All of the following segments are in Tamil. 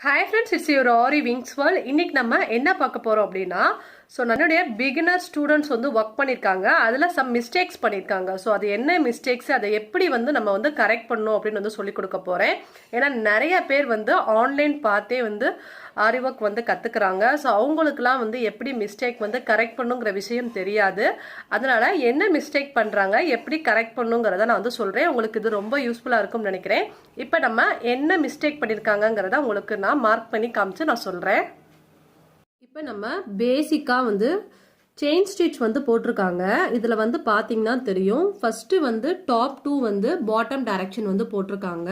Hi friends, it's your Aariwingsworld. இன்னைக்கு நம்ம என்ன பார்க்க போறோம் அப்படினா நம்மளுடைய beginner students வந்து வர்க் பண்ணிருக்காங்க. அதுல some mistakes பண்ணிருக்காங்க. சோ அது என்ன mistakes அதை எப்படி நம்ம கரெக்ட் பண்ணனும் அப்படினு சொல்லி கொடுக்க போறேன். ஏனா நிறைய பேர் ஆன்லைன் பார்த்தே ஆரி வர்க் கத்துக்கறாங்க. சோ அவங்களுக்குலாம் எப்படி மிஸ்டேக் கரெக்ட் பண்ணுங்கற விஷயம் தெரியாது. அதனால என்ன மிஸ்டேக் பண்றாங்க, எப்படி கரெக்ட் பண்ணுங்கறத நான் சொல்றேன். உங்களுக்கு இது ரொம்ப யூஸ்ஃபுல்லா இருக்கும்னு நினைக்கிறேன். இப்போ நம்ம என்ன மிஸ்டேக் பண்ணிருக்காங்கங்கறத உங்களுக்கு நான் மார்க் பண்ணி காமிச்சு நான் சொல்றேன். இப்போ நம்ம பேசிக்கா செயின் ஸ்டிச் போட்டிருக்காங்க. இதுல பாத்தீங்கன்னா தெரியும். First top to bottom direction போட்டிருக்காங்க.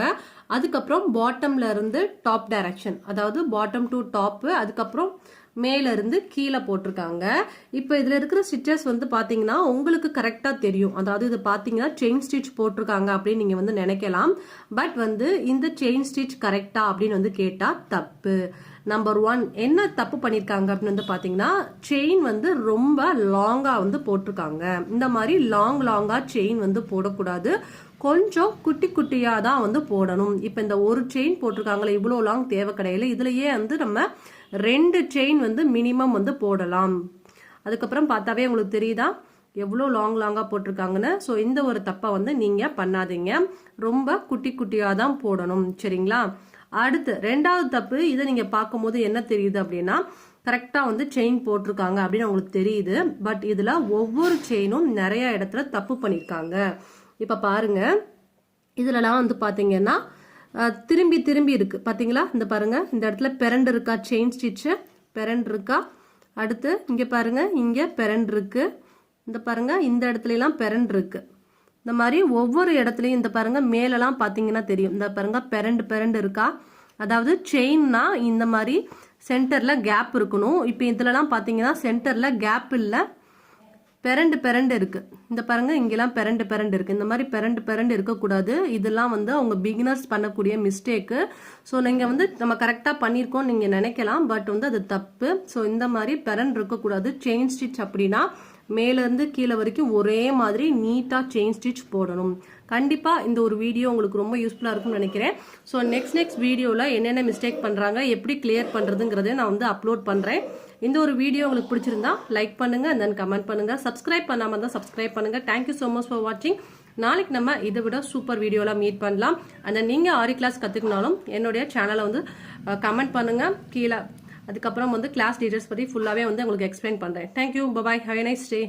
அதுக்கப்புறம் பாட்டம்ல இருந்து டாப் டைரக்ஷன், அதாவது பாட்டம் டு டாப், அதுக்கப்புறம் மேல இருந்து கீழே போட்டிருக்காங்க. இப்போ இதுல இருக்கிற ஸ்டிச்சஸ் பாத்தீங்கன்னா உங்களுக்கு கரெக்டா தெரியும். அதாவது இது பாத்தீங்கன்னா செயின் ஸ்டிச் போட்டிருக்காங்க அப்படின்னு நீங்க நினைக்கலாம். பட் இந்த செயின் ஸ்டிச் கரெக்டா அப்படின்னு கேட்டா தப்பு. நம்பர் 1 என்ன தப்பு பண்ணிருக்காங்க அப்படின்னு பாத்தீங்கன்னா செயின் ரொம்ப லாங்கா போட்டிருக்காங்க. இந்த மாதிரி லாங்கா செயின் போடக்கூடாது. கொஞ்சம் குட்டி குட்டியா தான் போடணும். இப்ப இந்த ஒரு செயின் போட்டிருக்காங்களே, இவ்வளவு லாங் தேவை கிடையாது. இதுலயே நம்ம 2 செயின் மினிமம் போடலாம். அதுக்கப்புறம் பார்த்தாவே உங்களுக்கு தெரியுதா எவ்வளவு லாங்கா போட்டிருக்காங்கன்னு. ஸோ இந்த ஒரு தப்பை நீங்க பண்ணாதீங்க. ரொம்ப குட்டி குட்டியா தான் போடணும். சரிங்களா? அடுத்து ரெண்டாவது தப்பு, இதை நீங்க பார்க்கும்போது என்ன தெரியுது அப்படின்னா கரெக்டா செயின் போட்டிருக்காங்க அப்படின்னு உங்களுக்கு தெரியுது. பட் இதுல ஒவ்வொரு செயினும் நிறைய இடத்துல தப்பு பண்ணிருக்காங்க. இப்ப பாருங்க, இதுலலாம் பாத்தீங்கன்னா திரும்பி திரும்பி இருக்கு. பாத்தீங்களா? இந்த பாருங்க, இந்த இடத்துல பெரண்ட் இருக்கா, செயின் ஸ்டிச் பெரண்ட் இருக்கா. அடுத்து இங்க பாருங்க, இங்க பெரண்ட் இருக்கு. இந்த பாருங்க, இந்த இடத்துல எல்லாம் பெரண்ட் இருக்கு. இந்த மாதிரி ஒவ்வொரு இடத்துலயும் இந்த பாருங்க மேலெல்லாம் பாத்தீங்கன்னா தெரியும். இந்த பாருங்க பெரண்ட் இருக்கா. அதாவது செயின்னா இந்த மாதிரி சென்டர்ல கேப் இருக்கணும். இப்ப இதுலலாம் பாத்தீங்கன்னா சென்டர்ல கேப் இல்ல, பெரண்ட் இருக்கு. இந்த பாருங்க, இங்கெல்லாம் பெரண்ட் இருக்கு. இந்த மாதிரி பெரண்ட் இருக்கக்கூடாது. இதெல்லாம் அவங்க பிகினர்ஸ் பண்ணக்கூடிய மிஸ்டேக்கு. ஸோ நீங்க நம்ம கரெக்டா பண்ணிருக்கோம் நீங்க நினைக்கலாம். பட் அது தப்பு. ஸோ இந்த மாதிரி பெரண்ட் இருக்கக்கூடாது. செயின் ஸ்டிச் அப்படின்னா மேல இருந்து கீழே வரைக்கும் ஒரே மாதிரி நீட்டா செயின் ஸ்டிச் போடணும். கண்டிப்பா இந்த ஒரு வீடியோ உங்களுக்கு ரொம்ப யூஸ்ஃபுல்லா இருக்கும்னு நினைக்கிறேன். ஸோ நெக்ஸ்ட் வீடியோல என்னென்ன மிஸ்டேக் பண்றாங்க, எப்படி கிளியர் பண்றதுங்கிறத நான் அப்லோட் பண்றேன். இந்த ஒரு வீடியோ உங்களுக்கு பிடிச்சிருந்தா லைக் பண்ணுங்க, தென் கமெண்ட் பண்ணுங்க. சப்ஸ்கிரைப் பண்ணாம இருந்தா சப்ஸ்கிரைப் பண்ணுங்க. தேங்க்யூ சோ மச் ஃபார் வாட்சிங். நாளைக்கு நம்ம இதை விட சூப்பர் வீடியோல மீட் பண்ணலாம். அந்த நீங்க ஆரி கிளாஸ் கத்துக்கினாலும் என்னுடைய சேனலை கமெண்ட் பண்ணுங்க கீழே. அதுக்கப்புறம் கிளாஸ் டீச்சர்ஸ் பத்தி ஃபுல்லாவே உங்களுக்கு எக்ஸ்பிளைன் பண்றேன். Thank you, bye, have a nice day.